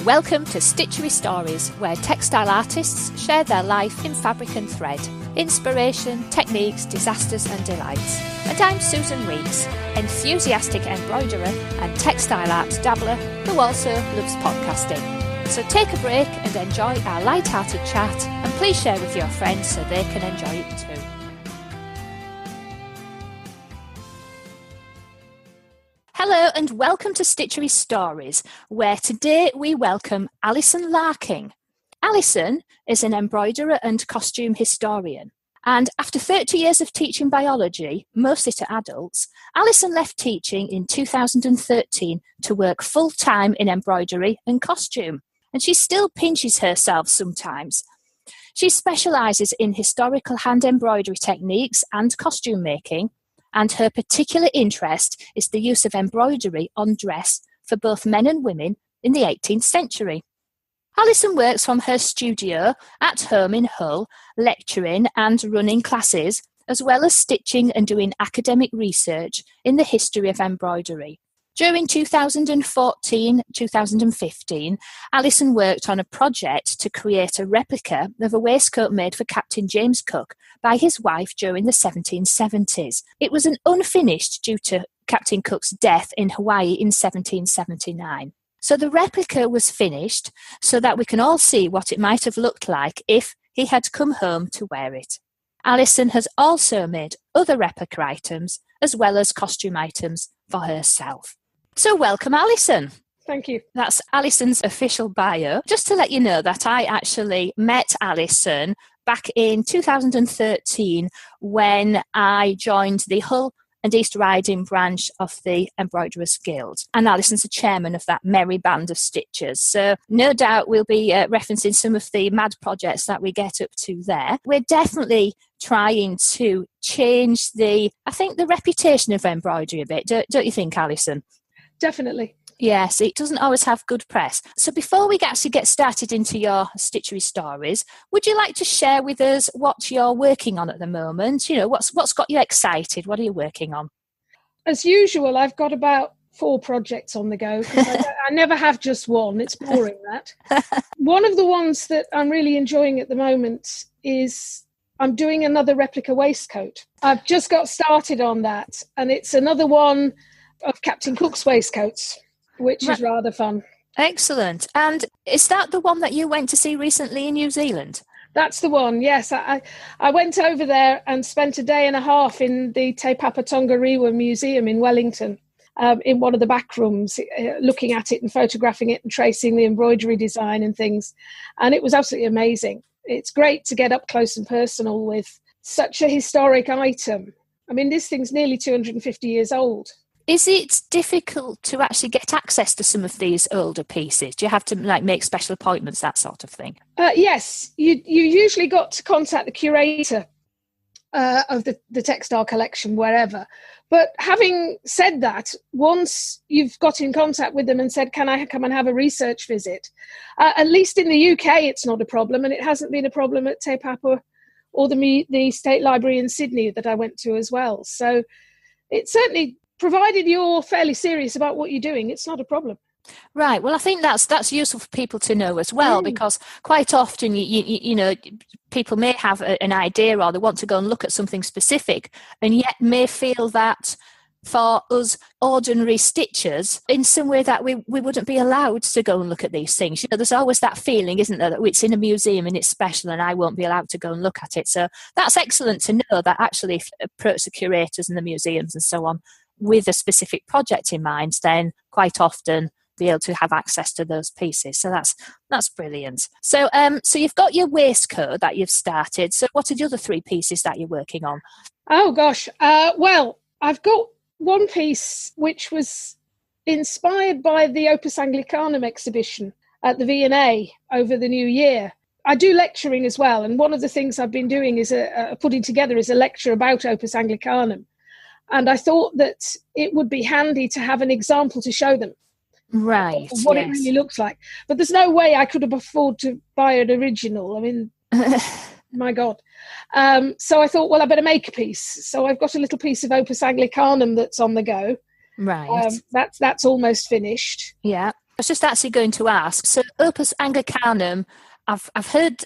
Welcome to Stitchery Stories, where textile artists share their life in fabric and thread, inspiration, techniques, disasters and delights. And I'm Susan Weeks, enthusiastic embroiderer and textile art dabbler who also loves podcasting. So take a break and enjoy our light-hearted chat, and please share with your friends so they can enjoy it too. Hello and welcome to Stitchery Stories, where today we welcome Alison Larkin. Alison is an embroiderer and costume historian, and after 30 years of teaching biology, mostly to adults, Alison left teaching in 2013 to work full-time in embroidery and costume, and she still pinches herself sometimes. She specialises in historical hand embroidery techniques and costume making, and her particular interest is the use of embroidery on dress for both men and women in the 18th century. Alison works from her studio at home in Hull, lecturing and running classes, as well as stitching and doing academic research in the history of embroidery. During 2014-2015, Alison worked on a project to create a replica of a waistcoat made for Captain James Cook by his wife during the 1770s. It was an unfinished due to Captain Cook's death in Hawaii in 1779. So the replica was finished so that we can all see what it might have looked like if he had come home to wear it. Alison has also made other replica items as well as costume items for herself. So welcome, Alison. Thank you. That's Alison's official bio. Just to let you know that I actually met Alison back in 2013 when I joined the Hull and East Riding branch of the Embroiderers Guild. And Alison's the chairman of that merry band of stitchers. So no doubt we'll be referencing some of the mad projects that we get up to there. We're definitely trying to change the reputation of embroidery a bit. Don't you think, Alison? Definitely. Yes, it doesn't always have good press. So before we actually get started into your stitchery stories, would you like to share with us what you're working on at the moment? You know, what's got you excited? What are you working on? As usual, I've got about 4 projects on the go, because I never have just one. It's boring, that. One of the ones that I'm really enjoying at the moment is I'm doing another replica waistcoat. I've just got started on that, and it's another one of Captain Cook's waistcoats, which is rather fun. Excellent. And is that the one that you went to see recently in New Zealand? That's the one, yes. I went over there and spent a day and a half in the Te Papa Tongarewa Museum in Wellington, in one of the back rooms, looking at it and photographing it and tracing the embroidery design and things. And it was absolutely amazing. It's great to get up close and personal with such a historic item. I mean, this thing's nearly 250 years old. Is it difficult to actually get access to some of these older pieces? Do you have to make special appointments, that sort of thing? Yes, you usually got to contact the curator of the textile collection, wherever. But having said that, once you've got in contact with them and said, can I come and have a research visit? At least in the UK, it's not a problem, and it hasn't been a problem at Te Papa or the State Library in Sydney that I went to as well. So it's certainly, provided you're fairly serious about what you're doing, it's not a problem. Right. Well, I think that's useful for people to know as well, because quite often, you know, people may have an idea or they want to go and look at something specific, and yet may feel that for us ordinary stitchers, in some way that we wouldn't be allowed to go and look at these things. You know, there's always that feeling, isn't there, that it's in a museum and it's special and I won't be allowed to go and look at it. So that's excellent to know that actually if you approach the curators and the museums and so on with a specific project in mind, then quite often be able to have access to those pieces. So that's brilliant. So so you've got your waistcoat that you've started. So what are the other 3 pieces that you're working on? Oh gosh, well, I've got one piece which was inspired by the Opus Anglicanum exhibition at the V&A over the new year. I do lecturing as well, and one of the things I've been doing is putting together is a lecture about Opus Anglicanum. And I thought that it would be handy to have an example to show them. Right. What it really looks like. But there's no way I could have afforded to buy an original. I mean, my God. So I thought, well, I better make a piece. So I've got a little piece of Opus Anglicanum that's on the go. Right. That's almost finished. Yeah. was just actually going to ask. So, Opus Anglicanum, I've heard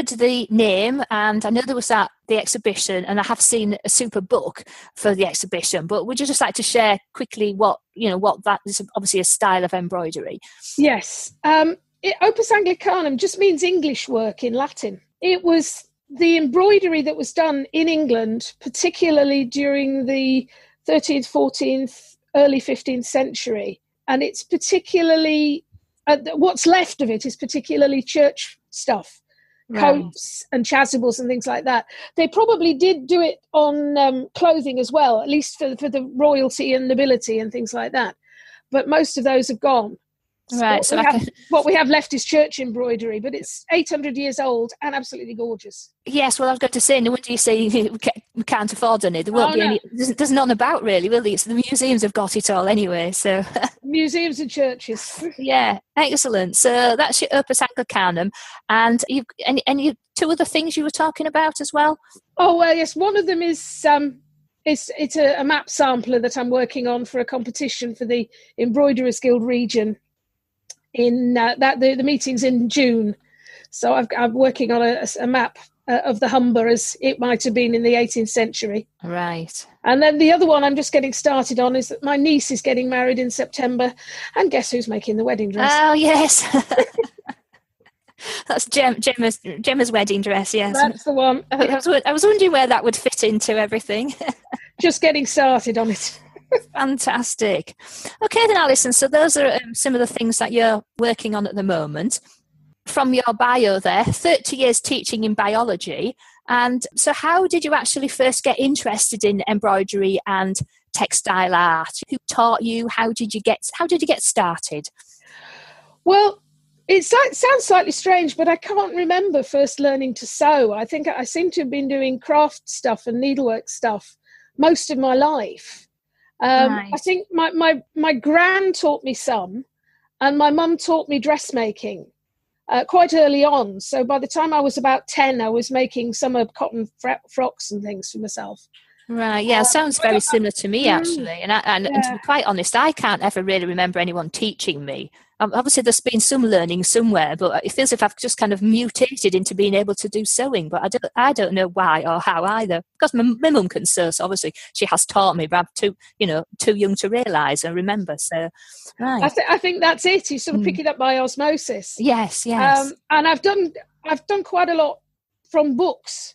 the name, and I know there was the exhibition, and I have seen a super book for the exhibition. But would you just like to share quickly what that is? Obviously, a style of embroidery. Yes, Opus Anglicanum just means English work in Latin. It was the embroidery that was done in England, particularly during the 13th, 14th, early 15th century. And it's particularly, what's left of it is particularly church stuff, coats and chasubles and things like that. They probably did do it on clothing as well, at least for the royalty and nobility and things like that. But most of those have gone. Right. So what we have left is church embroidery, but it's 800 years old and absolutely gorgeous. Yes, well, I was going to say, no wonder you say we can't afford any. There won't be any. There's none about, really, will there? So the museums have got it all anyway. So museums and churches. Yeah, excellent. So that's your Opus Anglicanum, and you've any two other things you were talking about as well. Oh well, yes. One of them is it's a map sampler that I'm working on for a competition for the Embroiderers Guild region. In the meeting's in June, so I'm working on a map of the Humber as it might have been in the 18th century. Right. And then the other one I'm just getting started on is that my niece is getting married in September, and guess who's making the wedding dress? Oh yes, that's Gemma's wedding dress. Yes, that's the one. I was wondering where that would fit into everything. Just getting started on it. Fantastic. Okay then, Alison, so those are some of the things that you're working on at the moment. From your bio there, 30 years teaching in biology. And so how did you actually first get interested in embroidery and textile art? Who taught you? How did you get started? Well, it sounds slightly strange, but I can't remember first learning to sew. I think I seem to have been doing craft stuff and needlework stuff most of my life. Right. I think my gran taught me some, and my mum taught me dressmaking quite early on. So by the time I was about 10, I was making summer cotton frocks and things for myself. Right, yeah, sounds very similar to me actually. And to be quite honest, I can't ever really remember anyone teaching me. Obviously, there's been some learning somewhere, but it feels as if I've just kind of mutated into being able to do sewing. But I don't know why or how either. Because my mum can sew, so obviously she has taught me, but I'm too young to realise and remember. So, right. I think that's it. You sort of pick it up by osmosis. Yes. And I've done quite a lot from books.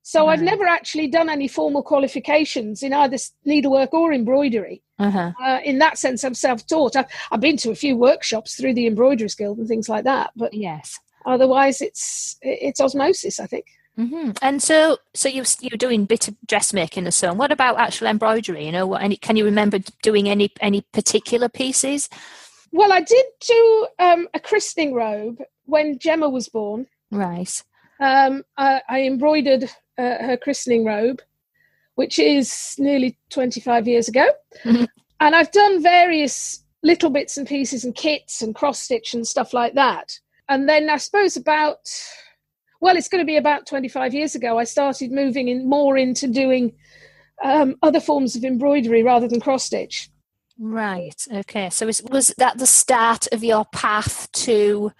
So I've never actually done any formal qualifications in either needlework or embroidery. In that sense, I'm self-taught. I've been to a few workshops through the Embroiderers Guild and things like that. But yes, otherwise, it's osmosis, I think. Mm-hmm. And so you're doing a bit of dressmaking and so on. What about actual embroidery? Can you remember doing any particular pieces? Well, I did do a christening robe when Gemma was born. Right. I embroidered her christening robe, which is nearly 25 years ago. Mm-hmm. And I've done various little bits and pieces and kits and cross-stitch and stuff like that. And then I suppose it's going to be about 25 years ago, I started moving more into doing other forms of embroidery rather than cross-stitch. Right, okay. So was that the start of your path to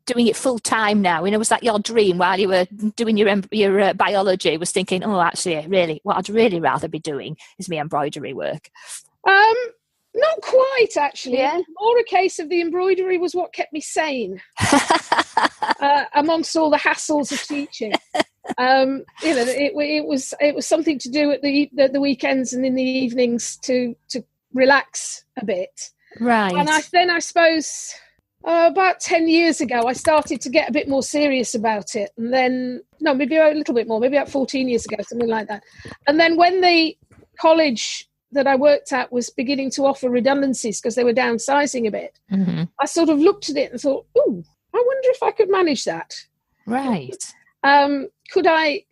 doing it full time now? Was that your dream while you were doing your biology, was thinking, oh, actually, really, what I'd really rather be doing is my embroidery work? Not quite, actually. Yeah. More a case of the embroidery was what kept me sane amongst all the hassles of teaching. It was something to do at the weekends and in the evenings to relax a bit. Right. And I suppose about 10 years ago, I started to get a bit more serious about it. And then, no, maybe a little bit more, maybe about 14 years ago, something like that. And then when the college that I worked at was beginning to offer redundancies because they were downsizing a bit, mm-hmm. I sort of looked at it and thought, ooh, I wonder if I could manage that. Right. Could I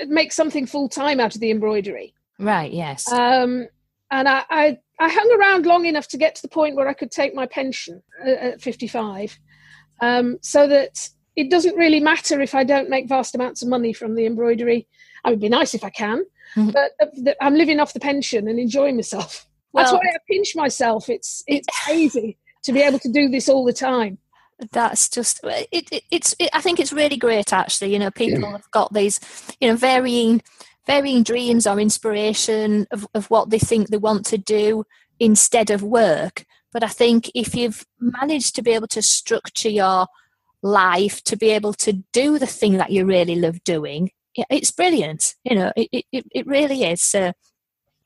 make something full-time out of the embroidery? Right, yes. And I hung around long enough to get to the point where I could take my pension at 55, so that it doesn't really matter if I don't make vast amounts of money from the embroidery. It would be nice if I can, mm-hmm. but I'm living off the pension and enjoying myself. That's why I pinch myself. It's crazy. to be able to do this all the time. That's just I think it's really great, actually. People have got these varying dreams or inspiration of what they think they want to do instead of work. But I think if you've managed to be able to structure your life to be able to do the thing that you really love doing, it's brilliant. It really is. So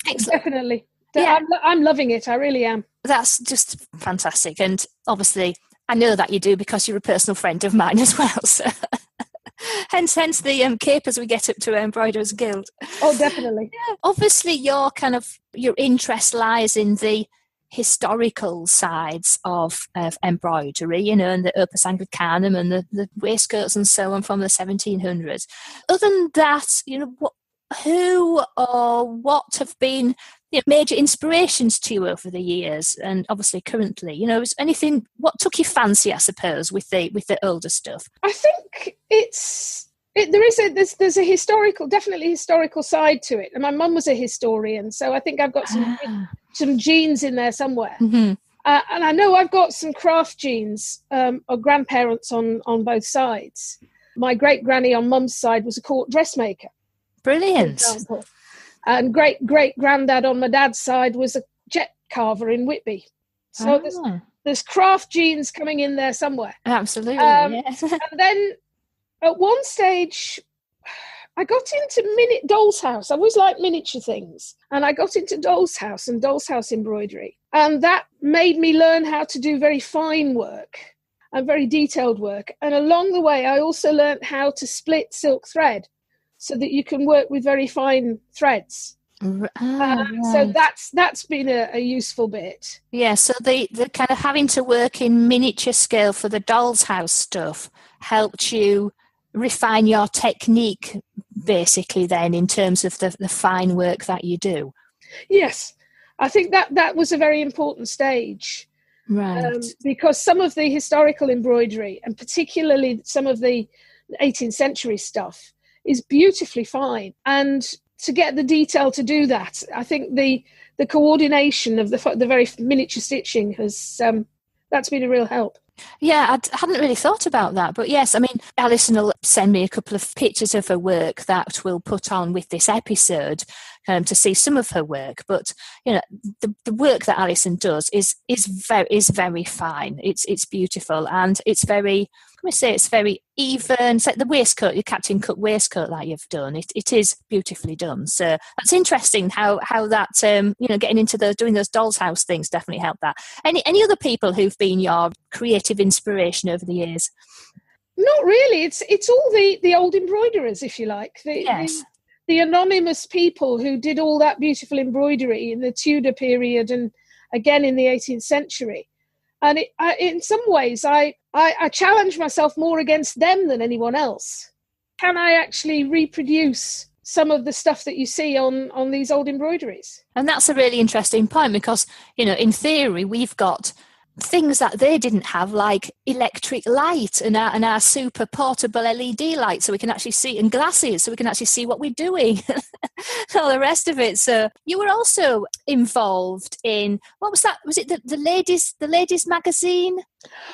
excellent. Definitely. Yeah. I'm loving it. I really am. That's just fantastic. And obviously I know that you do, because you're a personal friend of mine as well. So hence the capers we get up to Embroiderers Guild. Oh, definitely. Yeah. Obviously your interest lies in the historical sides of embroidery, and the Opus Anglicanum and the waistcoats and so on from the 1700s. Other than that, who or what have been major inspirations to you over the years, and obviously currently? Is anything what took your fancy, I suppose, with the older stuff? I think there's a definitely historical side to it, and my mum was a historian, so I think I've got some genes in there somewhere. Mm-hmm. And I know I've got some craft genes of grandparents on both sides. My great granny on mum's side was a court dressmaker. Brilliant. For example. And great granddad on my dad's side was a jet carver in Whitby. So there's craft genes coming in there somewhere. Absolutely. Yes. And then at one stage, I got into doll's house. I always liked miniature things. And I got into doll's house and doll's house embroidery. And that made me learn how to do very fine work and very detailed work. And along the way, I also learned how to split silk thread so that you can work with very fine threads. Right. So that's been a useful bit. Yeah, so the kind of having to work in miniature scale for the doll's house stuff helped you refine your technique, basically, then, in terms of the fine work that you do. Yes, I think that was a very important stage. Right. Because some of the historical embroidery, and particularly some of the 18th century stuff, is beautifully fine. And to get the detail to do that, I think the coordination of the very miniature stitching that's been a real help. Yeah, I hadn't really thought about that. But yes, I mean, Alison will send me a couple of pictures of her work that we'll put on with this episode to see some of her work. But, the work that Alison does is very fine. It's beautiful, and it's very, it's very even. It's like the waistcoat, your Captain Cook waistcoat that you've done. It is beautifully done. So that's interesting how that, getting into doing those doll's house things definitely helped that. Any other people who've been your creative inspiration over the years? Not really. It's all the old embroiderers, if you like. The anonymous people who did all that beautiful embroidery in the Tudor period and again in the 18th century. And in some ways, I challenge myself more against them than anyone else. Can I actually reproduce some of the stuff that you see on these old embroideries? And that's a really interesting point, because, in theory, we've got things that they didn't have, like electric light and our super portable LED light, so we can actually see, and glasses, so we can actually see what we're doing, all the rest of it. So you were also involved in, what was that? Was it the ladies magazine?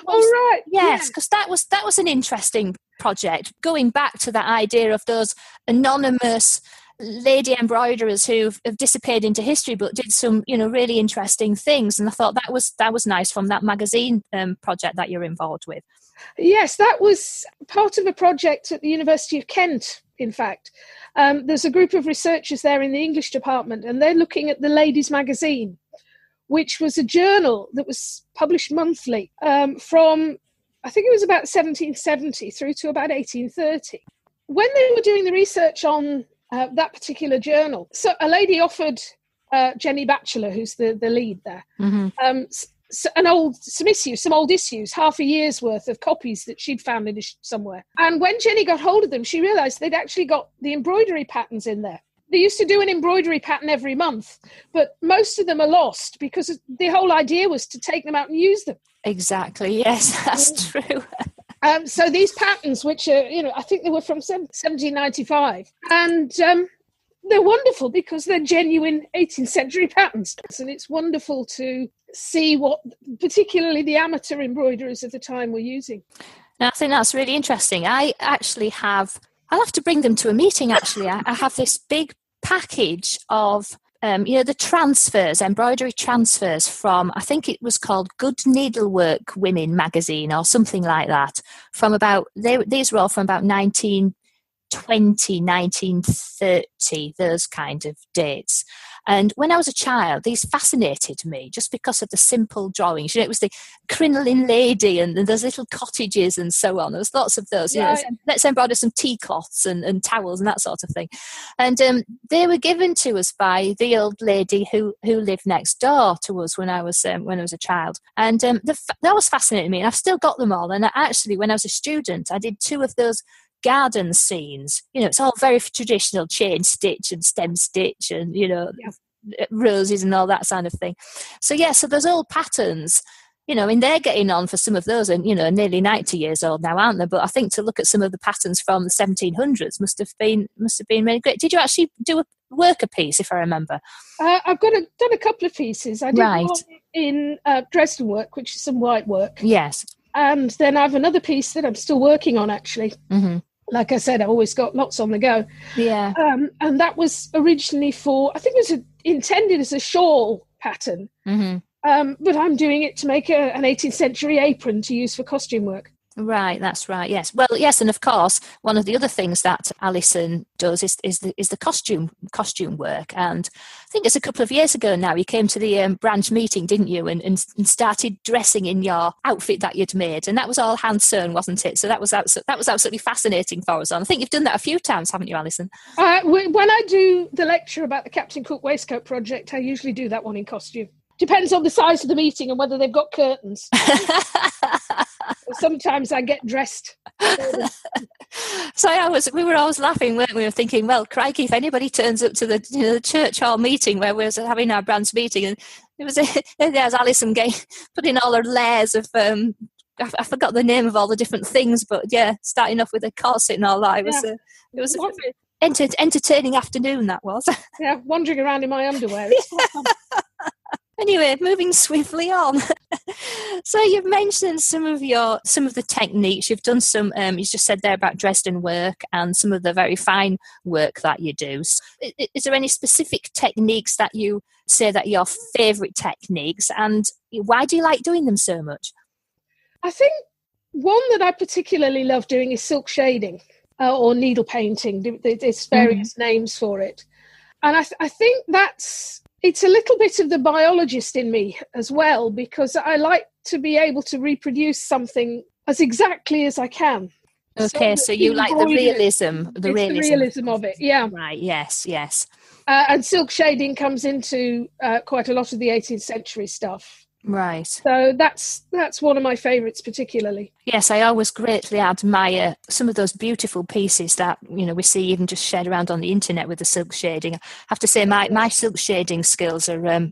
Right. Yes, because that was an interesting project, going back to that idea of those anonymous lady embroiderers who have disappeared into history but did some really interesting things. And I thought that was nice from that magazine project that you're involved with. Yes, that was part of a project at the University of Kent, in fact. There's a group of researchers there in the English department, and they're looking at the Ladies Magazine, which was a journal that was published monthly from, I think it was about 1770 through to about 1830. When they were doing the research on that particular journal, so a lady offered Jenny Batchelor, who's the lead there, some old issues, half a year's worth of copies that she'd found somewhere. And when Jenny got hold of them, she realised they'd actually got the embroidery patterns in there. They used to do an embroidery pattern every month, but most of them are lost because the whole idea was to take them out and use them. Exactly, yes, that's true. So these patterns, which are, I think they were from 1795, and they're wonderful because they're genuine 18th century patterns. And it's wonderful to see what particularly the amateur embroiderers of the time were using. Now, I think that's really interesting. I'll have to bring them to a meeting actually. I have this big package of the transfers, embroidery transfers from, I think it was called Good Needlework Women magazine or something like that, these were all from about 1920, 1930, those kind of dates. And when I was a child, these fascinated me just because of the simple drawings. It was the crinoline lady and those little cottages and so on. There was lots of those. Right. Let's embroider some tea cloths and towels and that sort of thing. And they were given to us by the old lady who lived next door to us when I was a child. And that was fascinating me. And I've still got them all. And actually, when I was a student, I did 2 of those garden scenes. It's all very traditional, chain stitch and stem stitch and roses and all that kind of thing. So those old patterns, they're getting on for some of those, and nearly 90 years old now, aren't they? But I think to look at some of the patterns from the 1700s must have been really great. Did you actually do a worker piece, if I remember? I've done a couple of pieces. I did one in Dresden work, which is some white work. Yes. And then I have another piece that I'm still working on, actually. Mm-hmm. Like I said, I've always got lots on the go. Yeah. And that was originally I think it was intended as a shawl pattern. Mm-hmm. But I'm doing it to make an 18th century apron to use for costume work. Right, that's right. Yes. Well, yes, and of course, one of the other things that Alison does is the costume work. And I think it's a couple of years ago now. You came to the branch meeting, didn't you? And started dressing in your outfit that you'd made, and that was all hand sewn, wasn't it? So that was absolutely fascinating for us. And I think you've done that a few times, haven't you, Alison? When I do the lecture about the Captain Cook Waistcoat project, I usually do that one in costume. Depends on the size of the meeting and whether they've got curtains. Sometimes I get dressed. So we were always laughing, weren't we? We were thinking, well, crikey, if anybody turns up to the church hall meeting where we were having our branch meeting, and there's Alison putting all her layers of I forgot the name of all the different things, but starting off with a corset and all that. It was an entertaining afternoon, that was. Yeah, wandering around in my underwear. Anyway, moving swiftly on. So you've mentioned some of the techniques. You've done some, you just said there about Dresden work and some of the very fine work that you do. Is there any specific techniques that you say that are your favourite techniques, and why do you like doing them so much? I think one that I particularly love doing is silk shading or needle painting. There's various names for it. And I think it's a little bit of the biologist in me as well, because I like to be able to reproduce something as exactly as I can. Okay, so you like the realism of it, yeah. Right, yes. And silk shading comes into quite a lot of the 18th century stuff. Right. So that's one of my favourites particularly. Yes, I always greatly admire some of those beautiful pieces that we see even just shared around on the internet with the silk shading. I have to say my silk shading skills are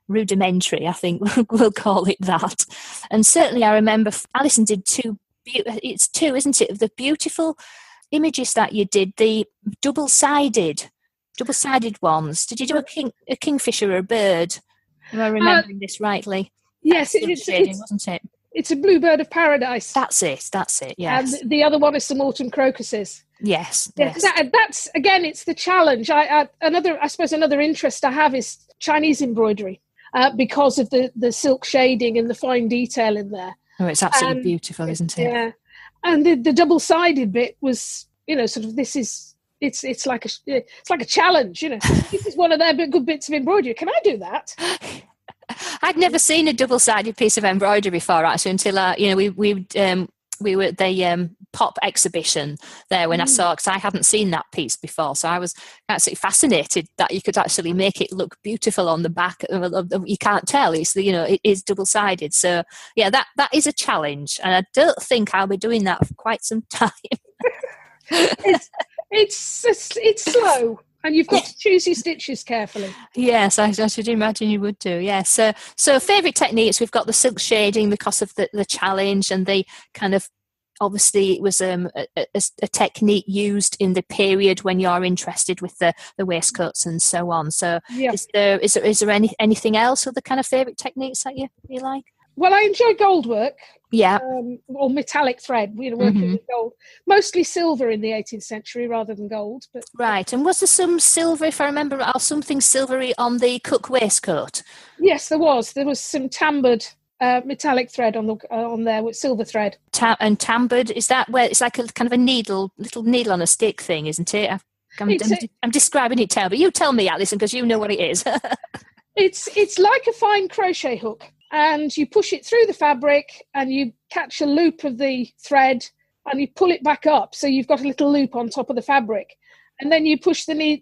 rudimentary, I think we'll call it that. And certainly I remember Alison did two, isn't it, of the beautiful images that you did, the double-sided ones. Did you do a kingfisher or a bird? Am I remembering this rightly? Yes, wasn't it? It's a bluebird of paradise. That's it, yes. And the other one is some autumn crocuses. Yes. That's, again, it's the challenge. I suppose another interest I have is Chinese embroidery because of the silk shading and the fine detail in there. Oh, it's absolutely beautiful, isn't it? Yeah. And the double-sided bit was, sort of it's like a challenge, This is one of their good bits of embroidery. Can I do that? I'd never seen a double-sided piece of embroidery before, actually, until we were at the pop exhibition there when I saw, because I hadn't seen that piece before. So I was absolutely fascinated that you could actually make it look beautiful on the back. You can't tell, it is double-sided. So yeah, that is a challenge, and I don't think I'll be doing that for quite some time. It's slow, and you've got to choose your stitches carefully. Yes, I should imagine you would do. Yes. So favourite techniques, we've got the silk shading because of the challenge and the kind of obviously it was a technique used in the period when you're interested with the waistcoats and so on. So Yeah. is there anything else, other kind of favourite techniques that you like? Well, I enjoy gold work. Yeah. Or metallic thread, working with gold. Mostly silver in the 18th century rather than gold. But right. And was there some silver, if I remember, or something silvery on the Cook waistcoat? Yes, there was. There was some tambored metallic thread on there with silver thread. And tambored, is that where it's like a kind of a little needle on a stick thing, isn't it? I'm describing it terribly. You tell me, Alison, because you know what it is. It's like a fine crochet hook. And you push it through the fabric and you catch a loop of the thread and you pull it back up. So you've got a little loop on top of the fabric. And then you push the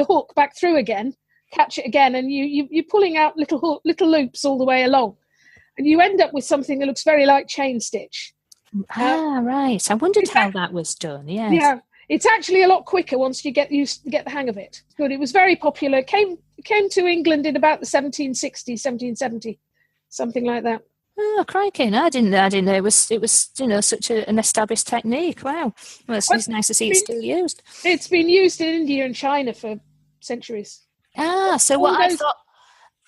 hook back through again, catch it again, and you're pulling out little loops all the way along. And you end up with something that looks very like chain stitch. Right. I wondered how that was done, yes. Yeah. It's actually a lot quicker once you get the hang of it. Good. It was very popular. Came to England in about the 1760s, 1770. Something like that. Oh, crikey! No, I didn't know it was such an established technique. Wow, well, it's nice to see it's still used. It's been used in India and China for centuries. So what I thought,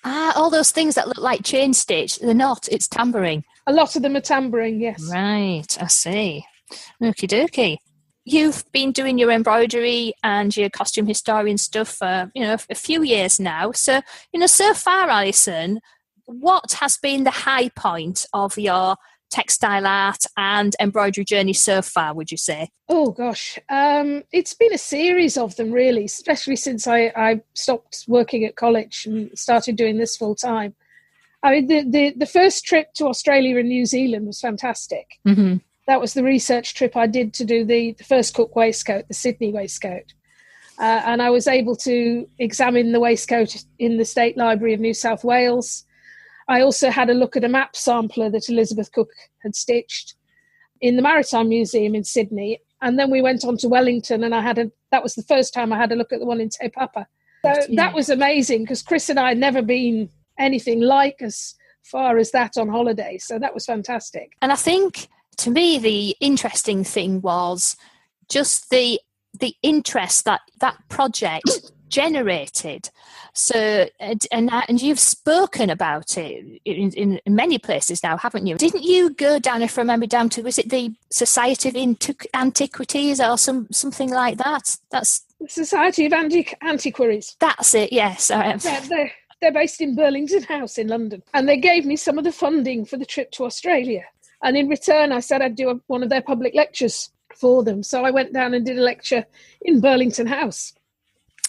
all those things that look like chain stitch, they're not. It's tambouring. A lot of them are tambouring, yes. Right, I see. Okie dokie. You've been doing your embroidery and your costume historian stuff for a few years now. So so far, Alison, what has been the high point of your textile art and embroidery journey so far, would you say? Oh, gosh. It's been a series of them, really, especially since I stopped working at college and started doing this full time. I mean, the first trip to Australia and New Zealand was fantastic. Mm-hmm. That was the research trip I did to do the first Cook waistcoat, the Sydney waistcoat. And I was able to examine the waistcoat in the State Library of New South Wales. I also had a look at a map sampler that Elizabeth Cook had stitched in the Maritime Museum in Sydney. And then we went on to Wellington, and that was the first time I had a look at the one in Te Papa. So that was amazing, because Chris and I had never been anything like as far as that on holiday. So that was fantastic. And I think, to me, the interesting thing was just the interest that project generated. So and you've spoken about it in many places now, haven't you? Didn't you go down, if I remember, down to, was it the Society of Antiquities or something like that? That's the Society of Antiquaries. That's it, yes. They're based in Burlington House in London, and they gave me some of the funding for the trip to Australia, and in return I said I'd do one of their public lectures for them. So I went down and did a lecture in Burlington House.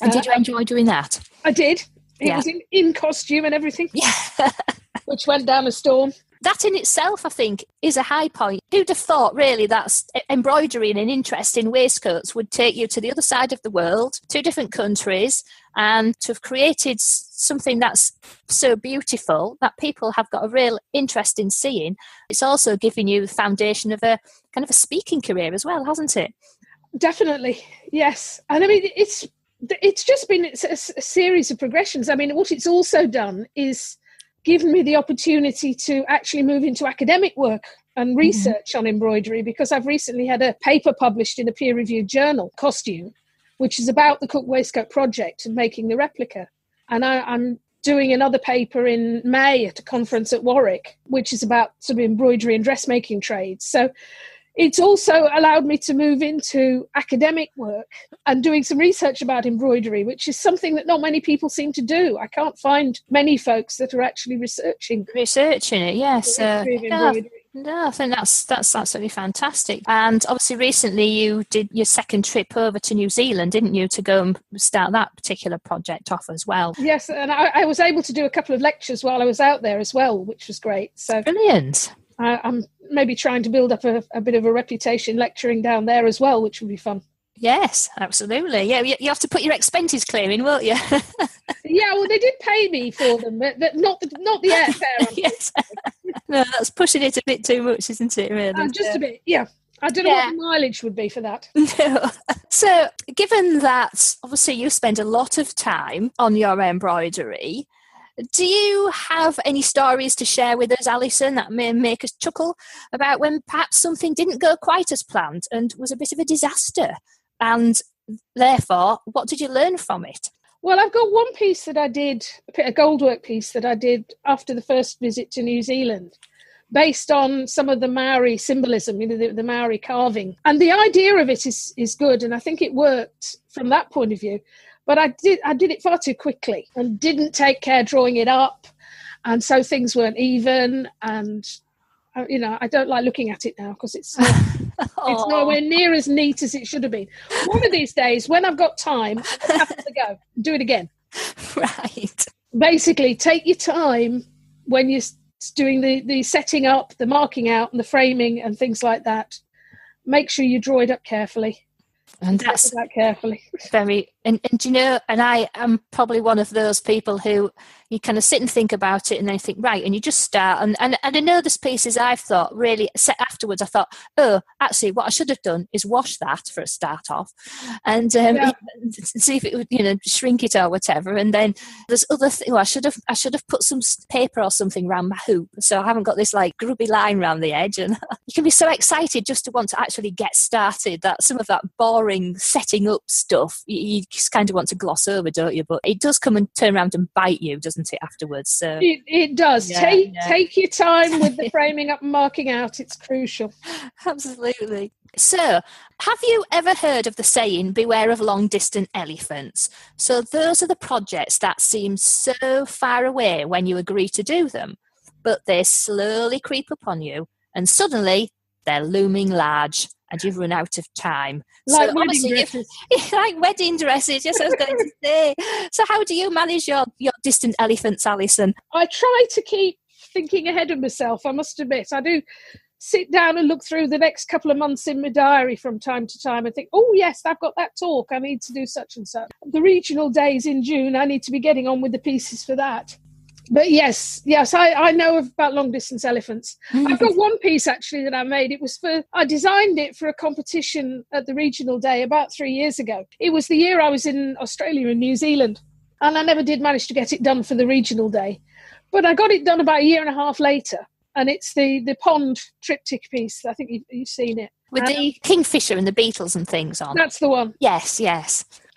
And did you enjoy doing that? I did. It was in costume and everything, which went down a storm. That in itself, I think, is a high point. Who'd have thought, really, that embroidery and an interest in waistcoats would take you to the other side of the world, 2 different countries, and to have created something that's so beautiful that people have got a real interest in seeing. It's also giving you the foundation of a kind of a speaking career as well, hasn't it? Definitely, yes. And I mean, it's just been a series of progressions. I mean, what it's also done is given me the opportunity to actually move into academic work and research on embroidery, because I've recently had a paper published in a peer-reviewed journal, Costume, which is about the Cook Waistcoat project and making the replica. And I'm doing another paper in May at a conference at Warwick, which is about sort of embroidery and dressmaking trades. So it's also allowed me to move into academic work and doing some research about embroidery, which is something that not many people seem to do. I can't find many folks that are actually researching it, yes. No, I think that's absolutely fantastic. And obviously recently you did your second trip over to New Zealand, didn't you, to go and start that particular project off as well? Yes, and I was able to do a couple of lectures while I was out there as well, which was great. So brilliant. I'm maybe trying to build up a bit of a reputation lecturing down there as well, which would be fun. Yes, absolutely. Yeah, you have to put your expenses clear in, won't you? Yeah, well, they did pay me for them, but not the airfare. Yes. No, that's pushing it a bit too much, isn't it, really? Just a bit, yeah. I don't know what the mileage would be for that. No. So, given that, obviously, you spend a lot of time on your embroidery, Do you have any stories to share with us, Alison, that may make us chuckle about when perhaps something didn't go quite as planned and was a bit of a disaster? And therefore, what did you learn from it? Well, I've got one piece that I did, a goldwork piece that I did after the first visit to New Zealand, based on some of the Maori symbolism, the Maori carving. And the idea of it is good, and I think it worked from that point of view. But I did it far too quickly and didn't take care drawing it up, and so things weren't even. And I don't like looking at it now because it's nowhere near as neat as it should have been. One of these days, when I've got time, I'll have to go do it again. Right. Basically, take your time when you're doing the setting up, the marking out, and the framing and things like that. Make sure you draw it up carefully. And that's that carefully. Very, and you know, and I am probably one of those people who you kind of sit and think about it and then you think, right, and you just start. And I know there's pieces I've thought really set afterwards. I thought, oh, actually, what I should have done is wash that for a start off and see if it would, shrink it or whatever. And then there's other things. Well, I should have put some paper or something around my hoop, so I haven't got this like grubby line around the edge. And you can be so excited just to want to actually get started that some of that boring setting up stuff you just kind of want to gloss over, don't you? But it does come and turn around and bite you, doesn't it, afterwards? So it does. Take your time with the framing up and marking out. It's crucial. Absolutely. So, have you ever heard of the saying, beware of long-distant elephants? So those are the projects that seem so far away when you agree to do them, but they slowly creep up on you and suddenly they're looming large and you've run out of time. Like wedding dresses. Like wedding dresses, yes, I was going to say. So how do you manage your distant elephants, Alison? I try to keep thinking ahead of myself, I must admit. I do sit down and look through the next couple of months in my diary from time to time and think, oh, yes, I've got that talk. I need to do such and such. The regional days in June, I need to be getting on with the pieces for that. But yes, I know about long-distance elephants. I've got one piece, actually, that I made. I designed it for a competition at the regional day about 3 years ago. It was the year I was in Australia and New Zealand, and I never did manage to get it done for the regional day. But I got it done about a year and a half later, and it's the pond triptych piece. I think you've seen it. With the Kingfisher and the beetles and things on. That's the one. Yes.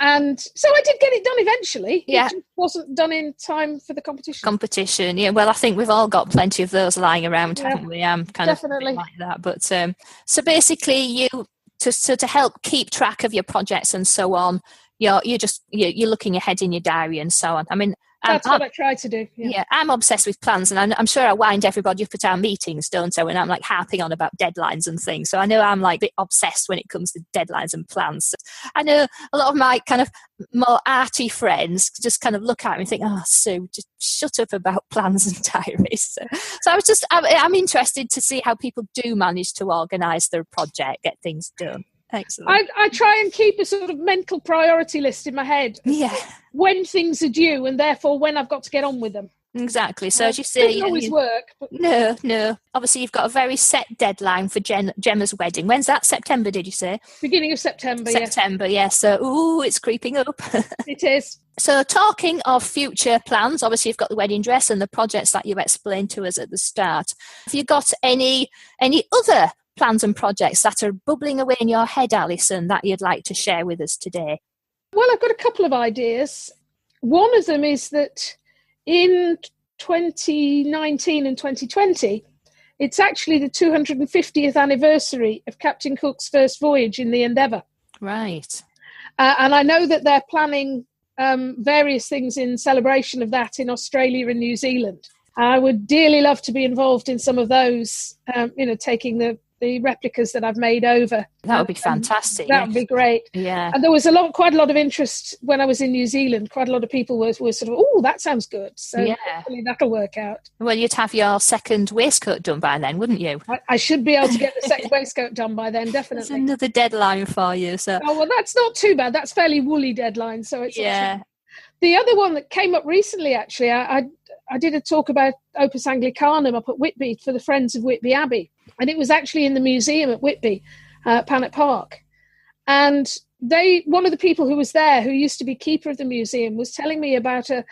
And so I did get it done eventually. Yeah. It just wasn't done in time for the competition. Yeah. Well, I think we've all got plenty of those lying around, haven't we? I'm kind definitely of like that. But so basically, you to help keep track of your projects and so on, you're looking ahead in your diary and so on. I mean, that's what I try to do. Yeah, I'm obsessed with plans, and I'm sure I wind everybody up at our meetings, don't I, when I'm like harping on about deadlines and things. So I know I'm like a bit obsessed when it comes to deadlines and plans. So I know a lot of my kind of more arty friends just kind of look at me and think, oh, Sue, just shut up about plans and diaries. So I'm interested to see how people do manage to organise their project, get things done. Excellent. I try and keep a sort of mental priority list in my head. Yeah. When things are due and therefore when I've got to get on with them. Exactly. So as you say, it doesn't always work. But... No. Obviously, you've got a very set deadline for Gemma's wedding. When's that? September, did you say? Beginning of September. September, yes. So, it's creeping up. It is. So, talking of future plans, obviously you've got the wedding dress and the projects that you explained to us at the start. Have you got any other plans and projects that are bubbling away in your head, Alison, that you'd like to share with us today? Well, I've got a couple of ideas. One of them is that in 2019 and 2020, it's actually the 250th anniversary of Captain Cook's first voyage in the Endeavour. Right. And I know that they're planning various things in celebration of that in Australia and New Zealand. I would dearly love to be involved in some of those, taking the replicas that I've made over. That would be fantastic. That would be great. Yeah. And there was quite a lot of interest when I was in New Zealand. Quite a lot of people were sort of, oh, that sounds good. So hopefully that'll work out. Well, you'd have your second waistcoat done by then, wouldn't you? I should be able to get the second waistcoat done by then, definitely. There's another deadline for you. So. Oh, well, that's not too bad. That's fairly woolly deadline. So it's The other one that came up recently, actually, I did a talk about Opus Anglicanum up at Whitby for the Friends of Whitby Abbey. And it was actually in the museum at Whitby, Panet Park. And one of the people who was there, who used to be keeper of the museum, was telling me about a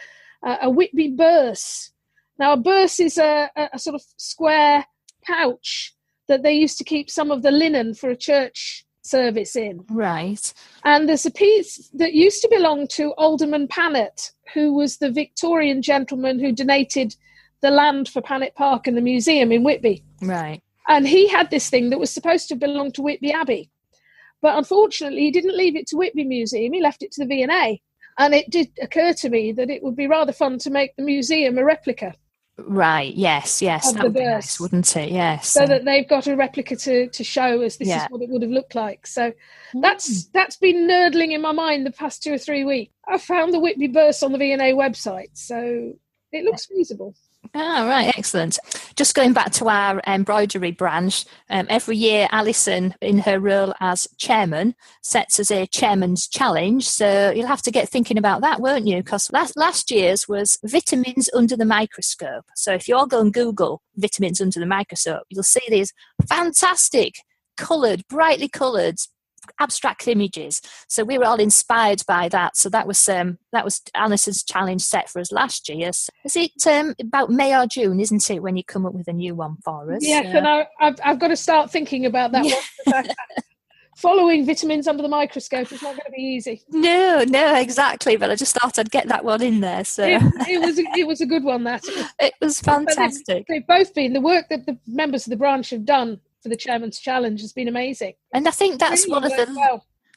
a Whitby burse. Now, a burse is a sort of square pouch that they used to keep some of the linen for a church service in. Right. And there's a piece that used to belong to Alderman Panet, who was the Victorian gentleman who donated the land for Panet Park and the museum in Whitby. Right. And he had this thing that was supposed to belong to Whitby Abbey. But unfortunately, he didn't leave it to Whitby Museum. He left it to the V&A. And it did occur to me that it would be rather fun to make the museum a replica. Right, yes. That would be nice, wouldn't it? Yes. So that they've got a replica to show us this is what it would have looked like. So that's been nerdling in my mind the past 2 or 3 weeks. I found the Whitby burse on the V&A website, so it looks feasible. Oh, right, excellent. Just going back to our embroidery branch, every year Alison, in her role as chairman, sets us a chairman's challenge. So you'll have to get thinking about that, won't you? Because last year's was vitamins under the microscope. So if you all go and Google vitamins under the microscope, you'll see these fantastic coloured, brightly coloured abstract images. So we were all inspired by that. So that was Alison's challenge set for us last year. Is it about May or June, isn't it, when you come up with a new one for us? Yes, and I've got to start thinking about that one. Following vitamins under the microscope is not going to be easy. No, exactly. But I just thought I'd get that one in there. So it was a good one. It was fantastic. They've both been, the work that the members of the branch have done for the Chairman's Challenge has been amazing. And I think that's really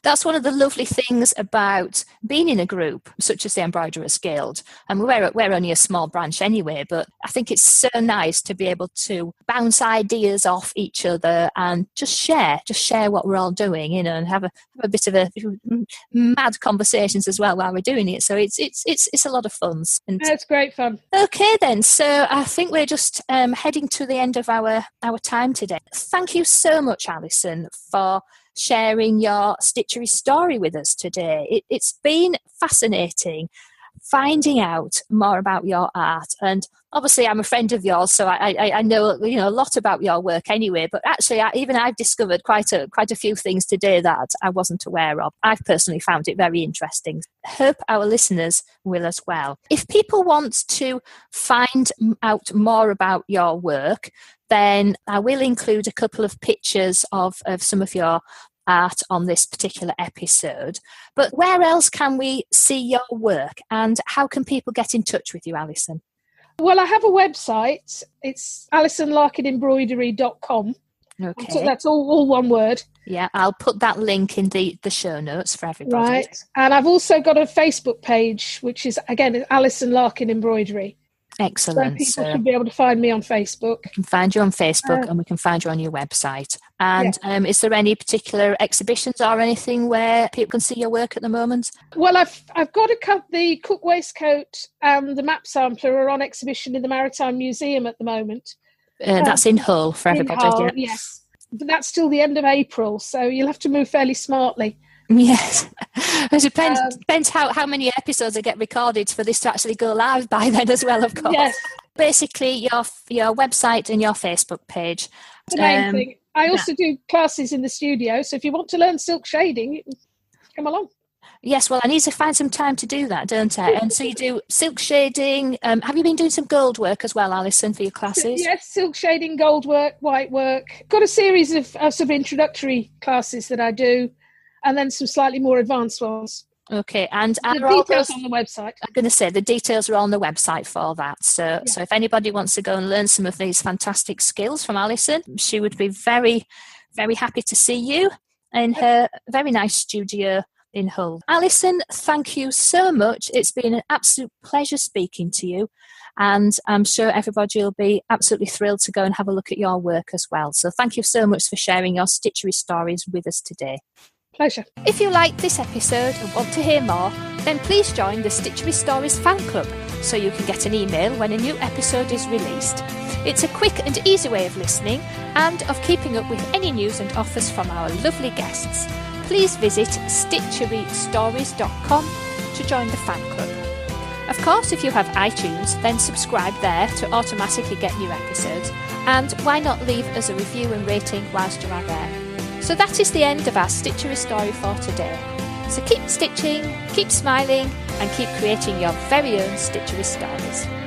that's one of the lovely things about being in a group such as the Embroiderers Guild. And we're only a small branch anyway, but I think it's so nice to be able to bounce ideas off each other and just share what we're all doing, and have a bit of a mad conversations as well while we're doing it. So it's a lot of fun. And it's great fun. Okay then, so I think we're just heading to the end of our time today. Thank you so much, Alison, for sharing your stitchery story with us today. It's been fascinating finding out more about your art, and obviously I'm a friend of yours, so I know a lot about your work anyway, but actually I've discovered quite a few things today that I wasn't aware of. I've personally found it very interesting. Hope our listeners will as well. If people want to find out more about your work, then I will include a couple of pictures of some of your art on this particular episode. But where else can we see your work, and how can people get in touch with you, Alison? Well, I have a website. It's AlisonLarkinEmbroidery.com. Okay. So that's all one word. Yeah, I'll put that link in the show notes for everybody. Right. And I've also got a Facebook page, which is, again, Alison Larkin Embroidery. Excellent. So people should be able to find me on Facebook. We can find you on Facebook, and we can find you on your website. And is there any particular exhibitions or anything where people can see your work at the moment? Well, I've got the Cook Waistcoat and the Map Sampler are on exhibition in the Maritime Museum at the moment. That's in Hull for everybody. In Hull, yes. But that's till the end of April, so you'll have to move fairly smartly. Yes. It depends how many episodes get recorded for this to actually go live by then as well, of course. Yes. Basically, your website and your Facebook page. The main thing. I also do classes in the studio, so if you want to learn silk shading, come along. Yes, well, I need to find some time to do that, don't I? And so you do silk shading. Have you been doing some gold work as well, Alison, for your classes? Yes, silk shading, gold work, white work. Got a series of sort of introductory classes that I do, and then some slightly more advanced ones. Okay, and the details on the website. I'm going to say the details are on the website for that. So if anybody wants to go and learn some of these fantastic skills from Alison, she would be very, very happy to see you in her very nice studio in Hull. Alison, thank you so much. It's been an absolute pleasure speaking to you, and I'm sure everybody will be absolutely thrilled to go and have a look at your work as well. So thank you so much for sharing your stitchery stories with us today. Pleasure. If you liked this episode and want to hear more, then please join the Stitchery Stories fan club so you can get an email when a new episode is released. It's a quick and easy way of listening and of keeping up with any news and offers from our lovely guests. Please visit stitcherystories.com to join the fan club. Of course, if you have iTunes, then subscribe there to automatically get new episodes, and why not leave us a review and rating whilst you are there. So that is the end of our stitchery story for today. So keep stitching, keep smiling, and keep creating your very own stitchery stories.